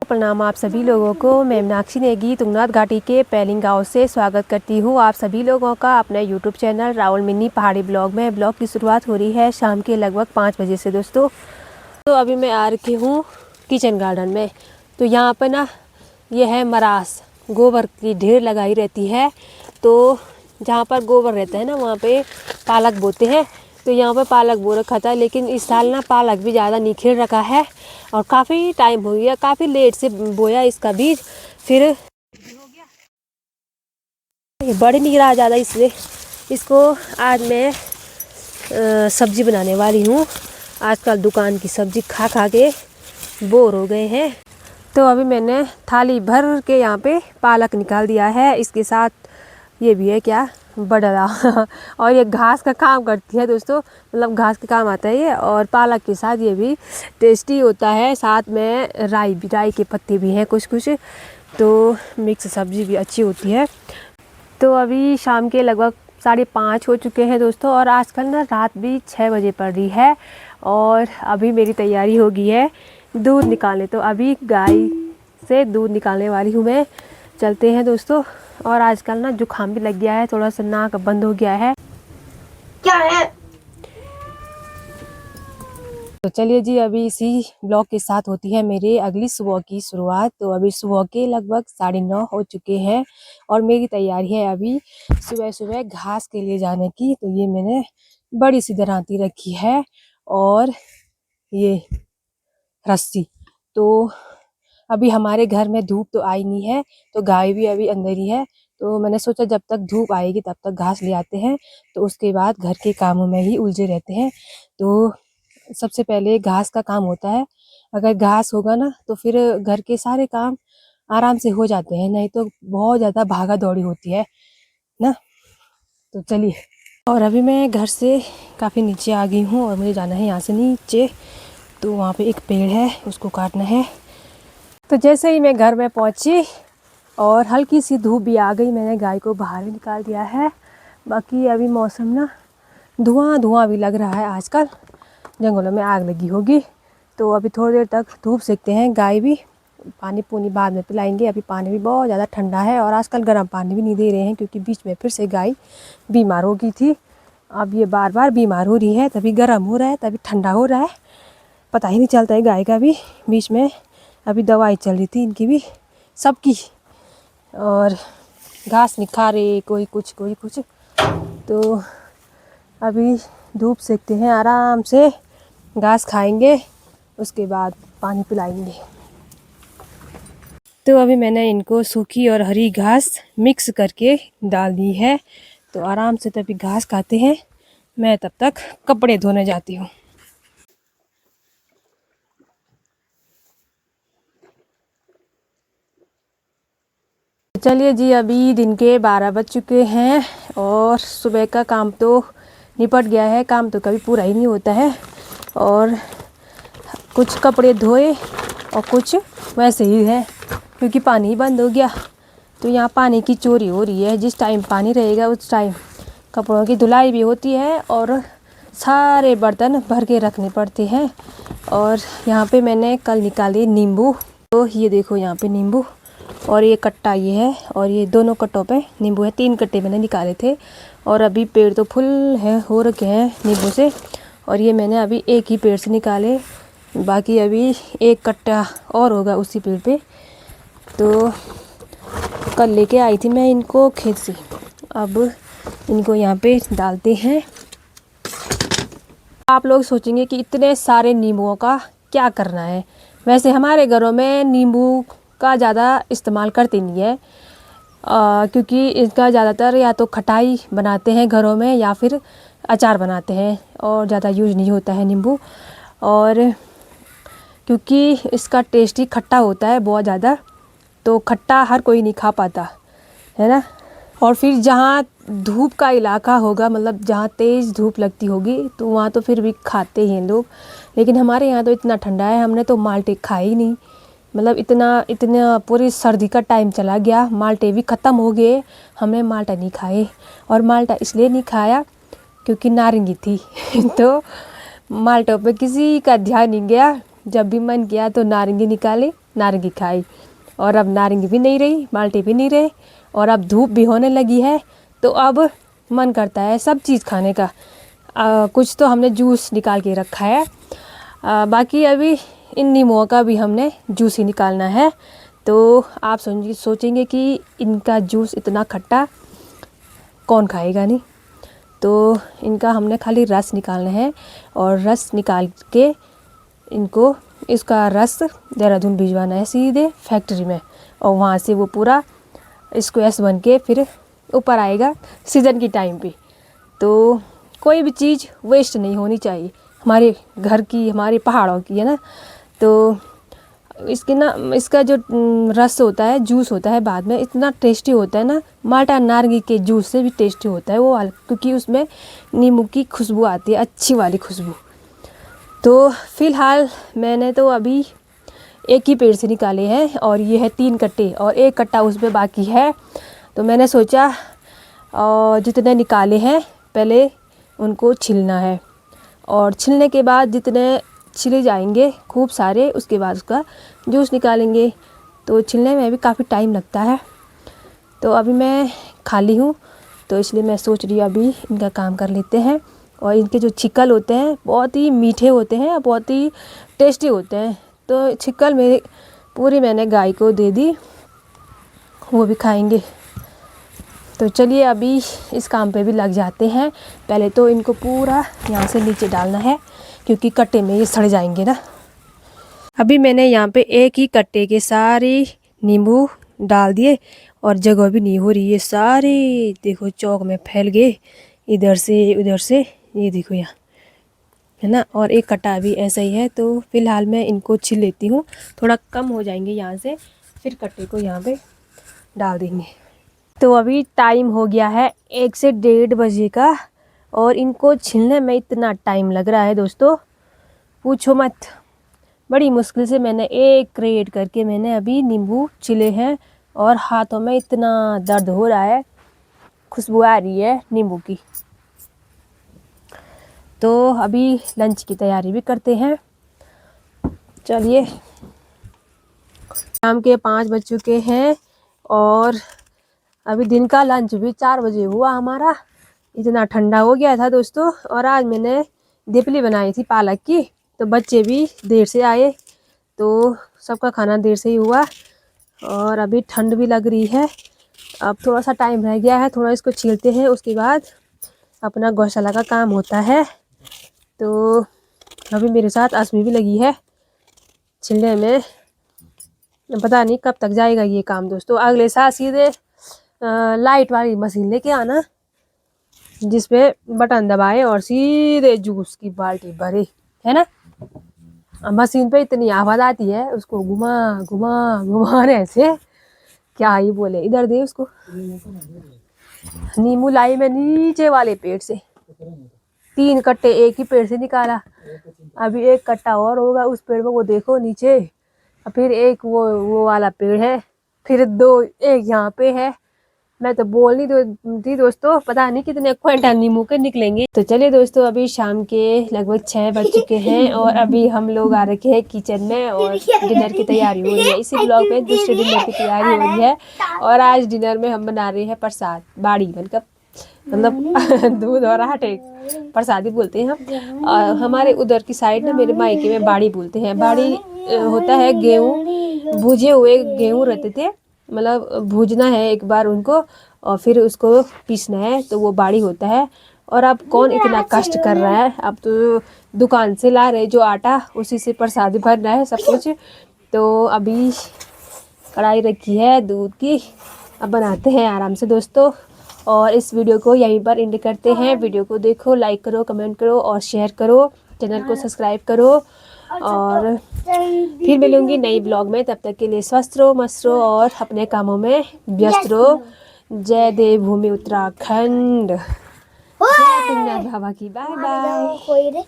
प्रणाम आप सभी लोगों को। मैं मीनाक्षी नेगी तुंगनाथ घाटी के पैलिंग गांव से स्वागत करती हूं आप सभी लोगों का अपने यूट्यूब चैनल राहुल मिनी पहाड़ी ब्लॉग में। ब्लॉग की शुरुआत हो रही है शाम के लगभग 5 बजे से दोस्तों। तो अभी मैं आ रखी हूं किचन गार्डन में। तो यहाँ पर ना ये है मरास, गोबर की ढेर लगाई रहती है। तो जहाँ पर गोबर रहता है ना वहाँ पे पालक बोते हैं। तो यहाँ पर पालक बो रखा था, लेकिन इस साल ना पालक भी ज़्यादा निखिल रखा है और काफ़ी टाइम हो गया, काफ़ी लेट से बोया इसका बीज। फिर ये बढ़ नहीं रहा ज़्यादा, इसलिए इसको आज मैं सब्जी बनाने वाली हूँ। आजकल दुकान की सब्जी खा खा के बोर हो गए हैं। तो अभी मैंने थाली भर के यहाँ पे पालक निकाल दिया है। इसके साथ ये भी है क्या बडरा और ये घास का काम करती है दोस्तों, मतलब घास का काम आता है ये। और पालक के साथ ये भी टेस्टी होता है। साथ में राई के पत्ते भी हैं कुछ कुछ, तो मिक्स सब्जी भी अच्छी होती है। तो अभी शाम के लगभग 5:30 हो चुके हैं दोस्तों, और आजकल ना रात भी 6 बजे पड़ रही है। और अभी मेरी तैयारी हो गई है दूध निकालने। तो अभी गाय से दूध निकालने वाली हूँ मैं। चलते हैं दोस्तों। और आजकल ना जुकाम भी लग गया है, थोड़ा सा नाक बंद हो गया है। क्या है? तो चलिए जी, अभी इसी ब्लॉग के साथ होती है मेरी अगली सुबह की शुरुआत। तो अभी सुबह के लगभग 9:30 हो चुके हैं और मेरी तैयारी है अभी सुबह सुबह घास के लिए जाने की। तो ये मैंने बड़ी सी दरांती रखी है और ये रस्सी। तो अभी हमारे घर में धूप तो आई नहीं है, तो गाय भी अभी अंदर ही है। तो मैंने सोचा जब तक धूप आएगी तब तक घास ले आते हैं, तो उसके बाद घर के कामों में ही उलझे रहते हैं। तो सबसे पहले घास का काम होता है। अगर घास होगा ना तो फिर घर के सारे काम आराम से हो जाते हैं, नहीं तो बहुत ज़्यादा भागा दौड़ी होती है ना। तो चलिए, और अभी मैं घर से काफ़ी नीचे आ गई हूँ और मुझे जाना है यहाँ से नीचे। तो वहाँ पे एक पेड़ है, उसको काटना है। तो जैसे ही मैं घर में पहुँची और हल्की सी धूप भी आ गई, मैंने गाय को बाहर भी निकाल दिया है। बाकी अभी मौसम ना धुआं भी लग रहा है, आजकल जंगलों में आग लगी होगी। तो अभी थोड़ी देर तक धूप सेकते हैं। गाय भी पानी पूनी बाद में पिलाएंगे। अभी पानी भी बहुत ज़्यादा ठंडा है और आजकल गर्म पानी भी नहीं दे रहे हैं, क्योंकि बीच में फिर से गाय बीमार हो गई थी। अब ये बार बार बीमार हो रही है, तभी गर्म हो रहा है तभी ठंडा हो रहा है, पता ही नहीं चलता है गाय का भी। बीच में अभी दवाई चल रही थी इनकी भी, सबकी, और घास नहीं खा रहे, कोई कुछ कोई कुछ। तो अभी धूप सेकते हैं, आराम से घास खाएंगे, उसके बाद पानी पिलाएंगे। तो अभी मैंने इनको सूखी और हरी घास मिक्स करके डाल दी है। तो आराम से तभी घास खाते हैं। मैं तब तक कपड़े धोने जाती हूँ। चलिए जी, अभी दिन के 12 बज चुके हैं और सुबह का काम तो निपट गया है। काम तो कभी पूरा ही नहीं होता है। और कुछ कपड़े धोए और कुछ वैसे ही है, क्योंकि पानी ही बंद हो गया। तो यहाँ पानी की चोरी हो रही है। जिस टाइम पानी रहेगा उस टाइम कपड़ों की धुलाई भी होती है और सारे बर्तन भर के रखने पड़ते हैं। और यहाँ पे मैंने कल निकाले नींबू। तो ये देखो यहाँ पे नींबू, और ये कट्टा ये है, और ये दोनों कट्टों पे नींबू है। 3 कट्टे मैंने निकाले थे और अभी पेड़ तो फुल है हो रखे हैं नींबू से। और ये मैंने अभी एक ही पेड़ से निकाले, बाकी अभी एक कट्टा और होगा उसी पेड़ पे। तो कल लेके आई थी मैं इनको खेत से। अब इनको यहाँ पे डालते हैं। आप लोग सोचेंगे कि इतने सारे नींबुओं का क्या करना है। वैसे हमारे घरों में नींबू का ज़्यादा इस्तेमाल करते नहीं है, क्योंकि इसका ज़्यादातर या तो खटाई बनाते हैं घरों में या फिर अचार बनाते हैं, और ज़्यादा यूज नहीं होता है नींबू। और क्योंकि इसका टेस्ट ही खट्टा होता है बहुत ज़्यादा, तो खट्टा हर कोई नहीं खा पाता है ना। और फिर जहाँ धूप का इलाका होगा, मतलब जहाँ तेज़ धूप लगती होगी, तो वहाँ तो फिर भी खाते हैं लोग। लेकिन हमारे यहाँ तो इतना ठंडा है, हमने तो माल्टे खाए ही नहीं। मतलब इतना पूरी सर्दी का टाइम चला गया, माल्टे भी ख़त्म हो गए, हमने माल्टा नहीं खाए। और माल्टा इसलिए नहीं खाया क्योंकि नारंगी थी तो माल्टों पे किसी का ध्यान नहीं गया। जब भी मन किया तो नारंगी निकाले, नारंगी खाई, और अब नारंगी भी नहीं रही, माल्टे भी नहीं रहे, और अब धूप भी होने लगी है, तो अब मन करता है सब चीज़ खाने का। कुछ तो हमने जूस निकाल के रखा है, बाकी अभी इन नींबुओं का भी हमने जूस ही निकालना है। तो आप सोचेंगे कि इनका जूस इतना खट्टा कौन खाएगा, नहीं। तो इनका हमने खाली रस निकालना है, और रस निकाल के इनको इसका रस देहरादून भिजवाना है सीधे फैक्ट्री में, और वहाँ से वो पूरा स्क्वैश बन के फिर ऊपर आएगा सीज़न की टाइम पे। तो कोई भी चीज़ वेस्ट नहीं होनी चाहिए, हमारे घर की, हमारे पहाड़ों की है ना। तो इसका जो रस होता है, जूस होता है, बाद में इतना टेस्टी होता है ना, माल्टा नारंगी के जूस से भी टेस्टी होता है वो वाला, क्योंकि उसमें नींबू की खुशबू आती है, अच्छी वाली खुशबू। तो फ़िलहाल मैंने तो अभी एक ही पेड़ से निकाले हैं, और ये है 3 कट्टे, और 1 कट्टा उसमें बाकी है। तो मैंने सोचा जितने निकाले हैं पहले उनको छिलना है, और छिलने के बाद जितने छिले जाएंगे खूब सारे, उसके बाद उसका जूस निकालेंगे। तो छिलने में भी काफ़ी टाइम लगता है। तो अभी मैं खाली हूँ, तो इसलिए मैं सोच रही हूँ अभी इनका काम कर लेते हैं। और इनके जो छिक्कल होते हैं बहुत ही मीठे होते हैं, बहुत ही टेस्टी होते हैं। तो छिक्कल मेरी पूरी मैंने गाय को दे दी, वो भी खाएंगे। तो चलिए अभी इस काम पे भी लग जाते हैं। पहले तो इनको पूरा यहाँ से नीचे डालना है, क्योंकि कट्टे में ये सड़ जाएंगे ना। अभी मैंने यहाँ पे एक ही कट्टे के सारे नींबू डाल दिए, और जगह भी नहीं हो रही है, सारे देखो चौक में फैल गए, इधर से उधर से, ये देखो यहाँ है ना। और एक कट्टा भी ऐसा ही है। तो फिलहाल मैं इनको छिल लेती हूँ, थोड़ा कम हो जाएंगे यहाँ से, फिर कट्टे को यहाँ पे डाल देंगे। तो अभी टाइम हो गया है 1 से 1:30 बजे का, और इनको छिलने में इतना टाइम लग रहा है दोस्तों, पूछो मत। बड़ी मुश्किल से मैंने एक क्रेट करके मैंने अभी नींबू छिले हैं, और हाथों में इतना दर्द हो रहा है, खुशबू आ रही है नींबू की। तो अभी लंच की तैयारी भी करते हैं। चलिए, शाम के 5 बज चुके हैं, और अभी दिन का लंच भी 4 बजे हुआ हमारा। इतना ठंडा हो गया था दोस्तों। और आज मैंने दिपली बनाई थी पालक की, तो बच्चे भी देर से आए, तो सबका खाना देर से ही हुआ। और अभी ठंड भी लग रही है। अब थोड़ा सा टाइम रह गया है, थोड़ा इसको छीलते हैं, उसके बाद अपना गौशाला का काम होता है। तो अभी मेरे साथ असमी भी लगी है छिलने में। पता नहीं कब तक जाएगा ये काम दोस्तों। अगले साल सीधे लाइट वाली मशीन लेके आना, जिसपे बटन दबाए और सीधे जूस की बाल्टी भरे, है ना। मशीन पे इतनी आवाज़ आती है, उसको घुमा घुमा घुमाने से क्या ही बोले। इधर दे उसको। नींबू लाई में नीचे वाले पेड़ से 3 कट्टे एक ही पेड़ से निकाला। अभी 1 कट्टा और होगा उस पेड़ में, वो देखो नीचे। फिर एक वो वाला पेड़ है, फिर 2 एक यहाँ पे है। मैं तो बोल नहीं थी दोस्तों, पता नहीं कितने क्विंटल नींबू के निकलेंगे। तो चलिए दोस्तों, अभी शाम के लगभग 6 बज चुके हैं, और अभी हम लोग आ रखे हैं किचन में, और डिनर की तैयारी हो रही है। इसी ब्लॉग में दूसरे डिनर की तैयारी हो रही है। और आज डिनर में हम बना रहे हैं प्रसाद, बाड़ी मतलब दूध और आटे प्रसादी बोलते हैं हम। और हमारे उधर की साइड ना, मेरे मायके में बाड़ी बोलते हैं। बाड़ी होता है गेहूँ, भुजे हुए गेहूँ रहते थे, मतलब भूजना है एक बार उनको, और फिर उसको पीसना है, तो वो बाड़ी होता है। और अब कौन इतना कष्ट कर रहा है, अब तो दुकान से ला रहे जो आटा, उसी से प्रसादी भर रहा है सब कुछ। तो अभी कढ़ाई रखी है दूध की, अब बनाते हैं आराम से दोस्तों। और इस वीडियो को यहीं पर एंड करते हैं। वीडियो को देखो, लाइक करो, कमेंट करो और शेयर करो, चैनल को सब्सक्राइब करो। और फिर मिलूंगी नई ब्लॉग में। तब तक के लिए स्वस्थ रहो, मस्त रहो और अपने कामों में व्यस्त रहो। जय देवभूमि उत्तराखंड, जय तुंगनाथ बाबा की। Bye bye.